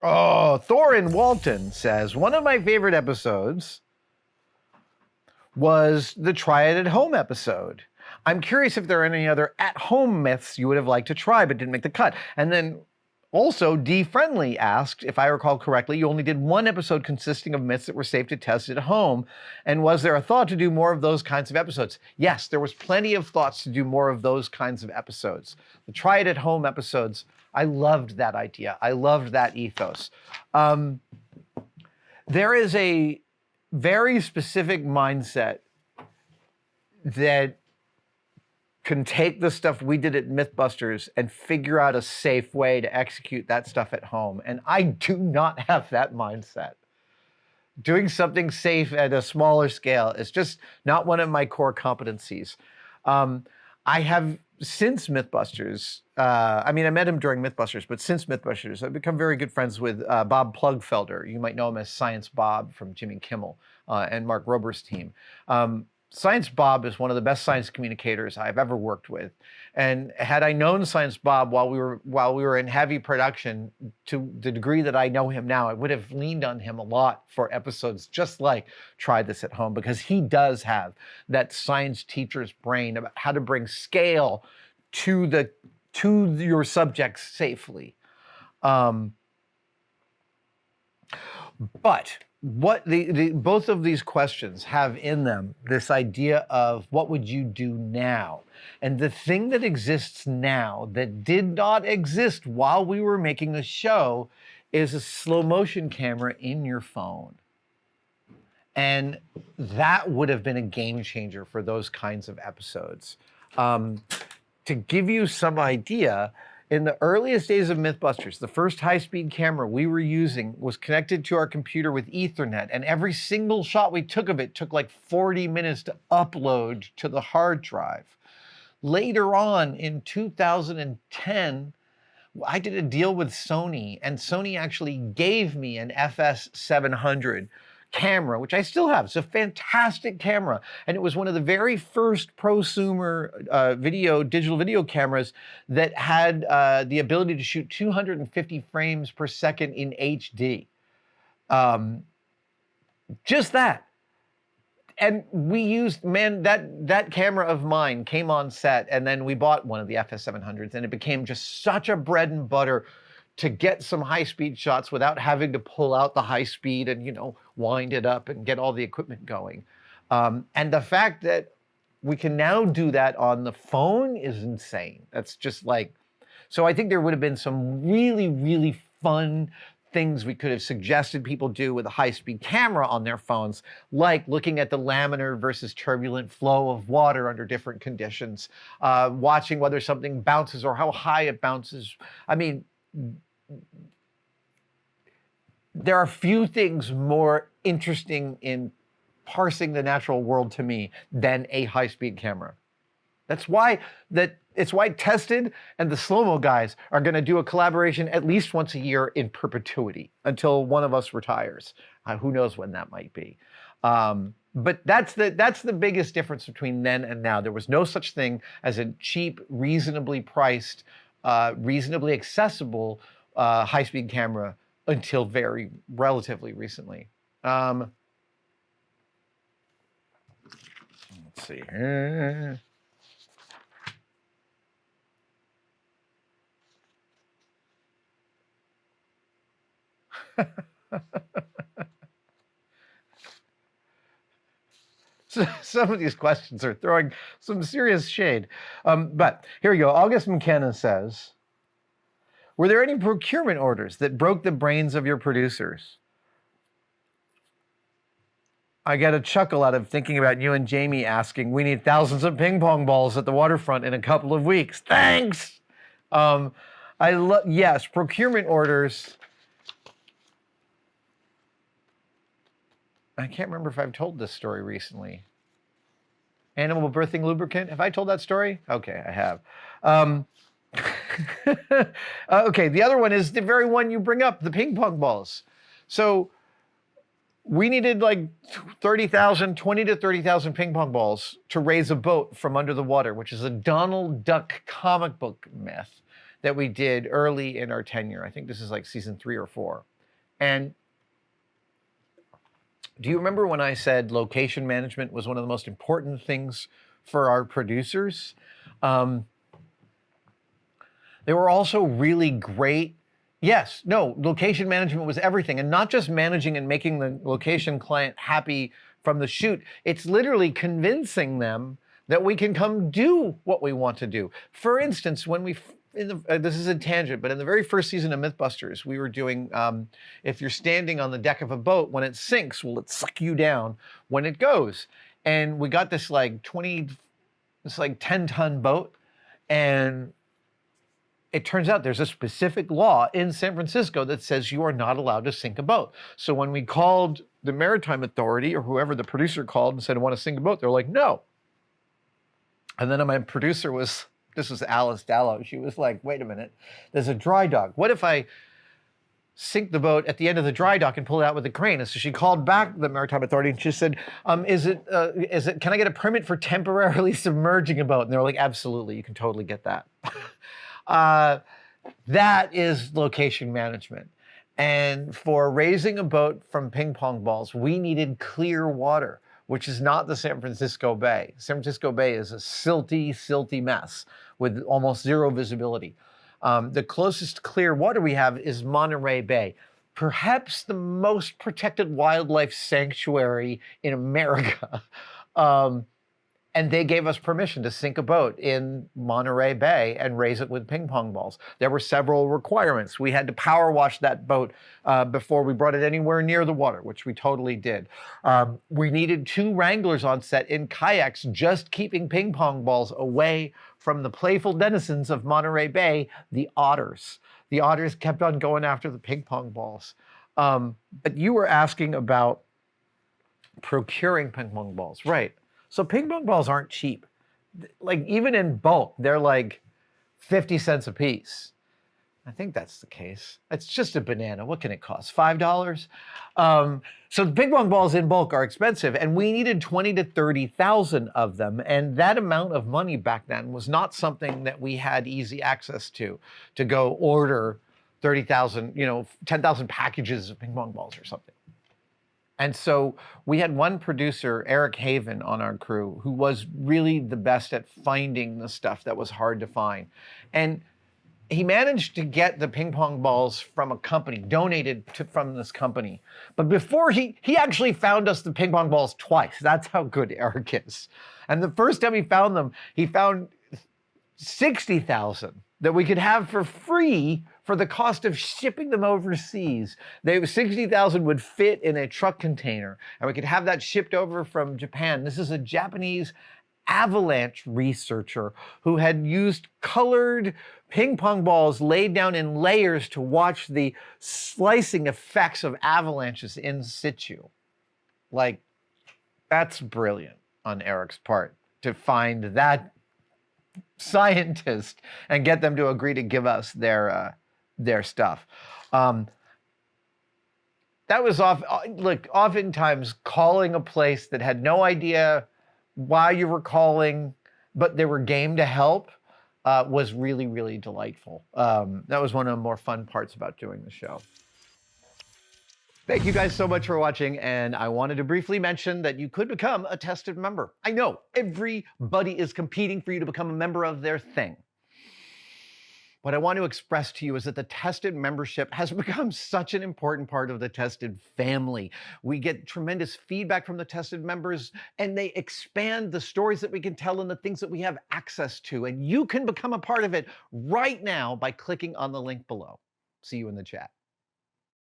Oh, Thorin Walton says, one of my favorite episodes was the Try It at Home episode. I'm curious if there are any other at-home myths you would have liked to try but didn't make the cut. And then also, D. Friendly asked, if I recall correctly, you only did one episode consisting of myths that were safe to test at home. And was there a thought to do more of those kinds of episodes? Yes, there was plenty of thoughts to do more of those kinds of episodes. The Try It at Home episodes, I loved that idea. I loved that ethos. There is a very specific mindset that can take the stuff we did at MythBusters and figure out a safe way to execute that stuff at home. And I do not have that mindset. Doing something safe at a smaller scale is just not one of my core competencies. I have, since MythBusters, I met him during MythBusters, but since MythBusters, I've become very good friends with Bob Plugfelder. You might know him as Science Bob from Jimmy Kimmel and Mark Rober's team. Science Bob is one of the best science communicators I've ever worked with. And had I known Science Bob while we were in heavy production to the degree that I know him now, I would have leaned on him a lot for episodes just like Try This at Home, because he does have that science teacher's brain about how to bring scale to your subjects safely. But what both of these questions have in them this idea of what would you do now? And the thing that exists now that did not exist while we were making the show is a slow motion camera in your phone. And that would have been a game changer for those kinds of episodes. To give you some idea, in the earliest days of MythBusters, the first high-speed camera we were using was connected to our computer with Ethernet, and every single shot we took of it took like 40 minutes to upload to the hard drive. Later on, in 2010, I did a deal with Sony, and Sony actually gave me an FS700 camera, which I still have. It's a fantastic camera. And it was one of the very first prosumer digital video cameras that had the ability to shoot 250 frames per second in HD. Just that. And we used, that camera of mine came on set, and then we bought one of the FS700s, and it became just such a bread and butter to get some high-speed shots without having to pull out the high speed and, wind it up and get all the equipment going. And the fact that we can now do that on the phone is insane. That's just like, so I think there would have been some really, really fun things we could have suggested people do with a high-speed camera on their phones, like looking at the laminar versus turbulent flow of water under different conditions, watching whether something bounces or how high it bounces. I mean, there are few things more interesting in parsing the natural world to me than a high-speed camera. It's why Tested and the Slow-Mo guys are going to do a collaboration at least once a year in perpetuity until one of us retires. Who knows when that might be. But that's the biggest difference between then and now. There was no such thing as a cheap, reasonably priced, reasonably accessible high-speed camera until very relatively recently. Let's see here. So some of these questions are throwing some serious shade. But here we go. August McKenna says, were there any procurement orders that broke the brains of your producers? I get a chuckle out of thinking about you and Jamie asking, we need thousands of ping pong balls at the waterfront in a couple of weeks. Thanks. Yes, procurement orders. I can't remember if I've told this story recently. Animal birthing lubricant. Have I told that story? Okay, I have. Okay, the other one is the very one you bring up, the ping pong balls. So we needed like 20 to 30,000 ping pong balls to raise a boat from under the water, which is a Donald Duck comic book myth. that we did early in our tenure. I think this is like season 3 or 4. And do you remember when I said location management was one of the most important things for our producers? They were also really great. Yes, no, location management was everything, and not just managing and making the location client happy from the shoot. It's literally convincing them that we can come do what we want to do. For instance, when this is a tangent, but in the very first season of MythBusters, we were doing, if you're standing on the deck of a boat, when it sinks, will it suck you down when it goes? And we got this like 10-ton boat, and it turns out there's a specific law in San Francisco that says you are not allowed to sink a boat. So when we called the Maritime Authority, or whoever the producer called and said, I want to sink a boat, they're like, no. And then my producer this was Alice Dallow, she was like, wait a minute, there's a dry dock. What if I sink the boat at the end of the dry dock and pull it out with a crane? And so she called back the Maritime Authority and she said, can I get a permit for temporarily submerging a boat? And they were like, absolutely, you can totally get that. That is location management. And for raising a boat from ping pong balls, we needed clear water, which is not the San Francisco Bay. San Francisco Bay is a silty mess with almost zero visibility. The closest clear water we have is Monterey Bay, perhaps the most protected wildlife sanctuary in America. And they gave us permission to sink a boat in Monterey Bay and raise it with ping pong balls. There were several requirements. We had to power wash that boat before we brought it anywhere near the water, which we totally did. We needed 2 wranglers on set in kayaks, just keeping ping pong balls away from the playful denizens of Monterey Bay, the otters. The otters kept on going after the ping pong balls. But you were asking about procuring ping pong balls, right? So ping pong balls aren't cheap. Like even in bulk, they're like 50 cents a piece. I think that's the case. It's just a banana. What can it cost? $5? So the ping pong balls in bulk are expensive, and we needed 20 to 30,000 of them. And that amount of money back then was not something that we had easy access to go order 30,000, 10,000 packages of ping pong balls or something. And so we had one producer, Eric Haven, on our crew, who was really the best at finding the stuff that was hard to find. And he managed to get the ping pong balls from a company, donated from this company. But before he actually found us the ping pong balls twice. That's how good Eric is. And the first time he found them, he found 60,000 that we could have for free for the cost of shipping them overseas. 60,000 would fit in a truck container, and we could have that shipped over from Japan. This is a Japanese avalanche researcher who had used colored ping pong balls laid down in layers to watch the slicing effects of avalanches in situ. Like, that's brilliant on Eric's part to find that scientist and get them to agree to give us their stuff. That was oftentimes calling a place that had no idea why you were calling, but they were game to help, was really, really delightful. That was one of the more fun parts about doing the show. Thank you guys so much for watching, and I wanted to briefly mention that you could become a tested member. I know, everybody is competing for you to become a member of their thing. What I want to express to you is that the Tested membership has become such an important part of the Tested family. We get tremendous feedback from the Tested members, and they expand the stories that we can tell and the things that we have access to. And you can become a part of it right now by clicking on the link below. See you in the chat.